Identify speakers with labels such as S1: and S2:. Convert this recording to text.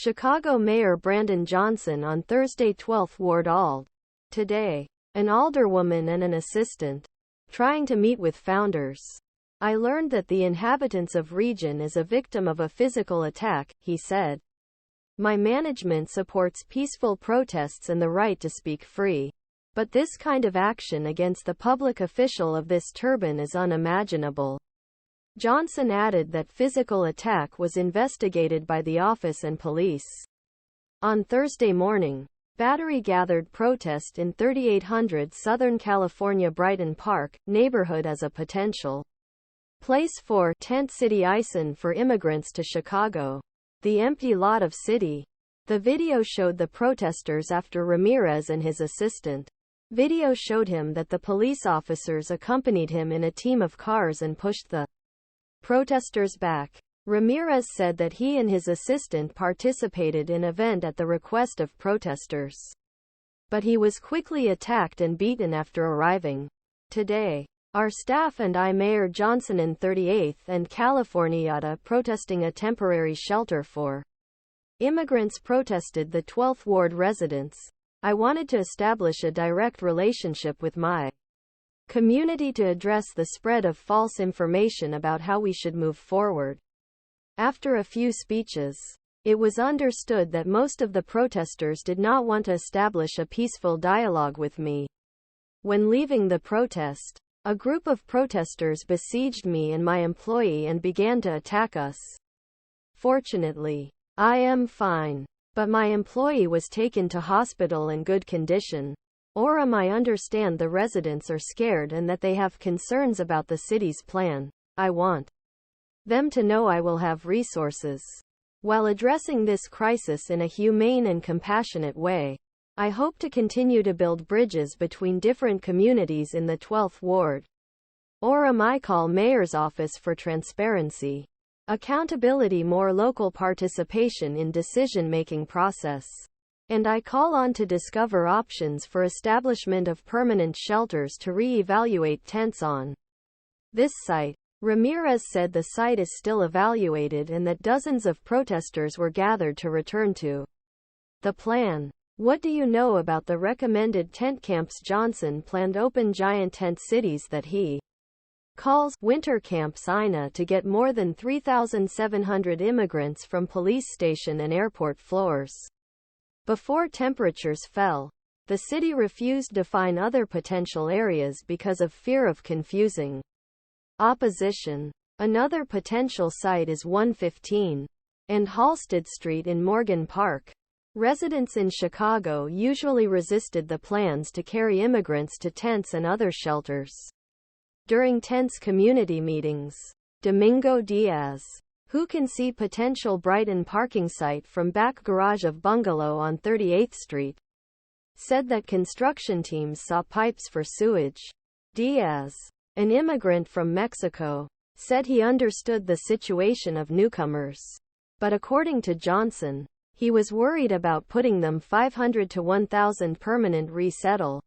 S1: Chicago Mayor Brandon Johnson on Thursday 12th Ward Ald. Today, an alderwoman and an assistant, trying to meet with founders. I learned that the inhabitants of region is a victim of a physical attack, he said. My management supports peaceful protests and the right to speak free. But this kind of action against the public official of this turban is unimaginable. Johnson added that physical attack was investigated by the office and police. On Thursday morning, battery-gathered protest in 3800 Southern California Brighton Park neighborhood as a potential place for tent city için for immigrants to Chicago. The empty lot of city. The video showed the protesters after Ramirez and his assistant. Video showed him that the police officers accompanied him in a team of cars and pushed the protesters back. Ramirez said that he and his assistant participated in an event at the request of protesters. But he was quickly attacked and beaten after arriving. Today, our staff and I Mayor Johnson in 38th and Californiya'da protesting a temporary shelter for immigrants protested the 12th Ward residents. I wanted to establish a direct relationship with my community to address the spread of false information about how we should move forward. After a few speeches, it was understood that most of the protesters did not want to establish a peaceful dialogue with me. When leaving the protest, a group of protesters besieged me and my employee and began to attack us. Fortunately, I am fine, but my employee was taken to hospital in good condition. Orum I understand the residents are scared and that they have concerns about the city's plan. I want them to know I will have resources. While addressing this crisis in a humane and compassionate way, I hope to continue to build bridges between different communities in the 12th Ward. Orum I call Mayor's Office for transparency, accountability, more local participation in decision-making process. And I call on to discover options for establishment of permanent shelters to re-evaluate tents on this site. Ramirez said the site is still evaluated and that dozens of protesters were gathered to return to the plan. What do you know about the recommended tent camps? Johnson planned open giant tent cities that he calls winter camps INA to get more than 3,700 immigrants from police station and airport floors. Before temperatures fell, the city refused to define other potential areas because of fear of confusing opposition. Another potential site is 115 and HALSTED Street in Morgan Park. Residents in Chicago usually resisted the plans to carry immigrants to tents and other shelters. During tense community meetings, Domingo Diaz, who can see potential Brighton parking site from back garage of bungalow on 38th Street, said that construction teams saw pipes for sewage. Diaz, an immigrant from Mexico, said he understood the situation of newcomers. But according to Johnson, he was worried about putting them 500 to 1,000 permanent resettle.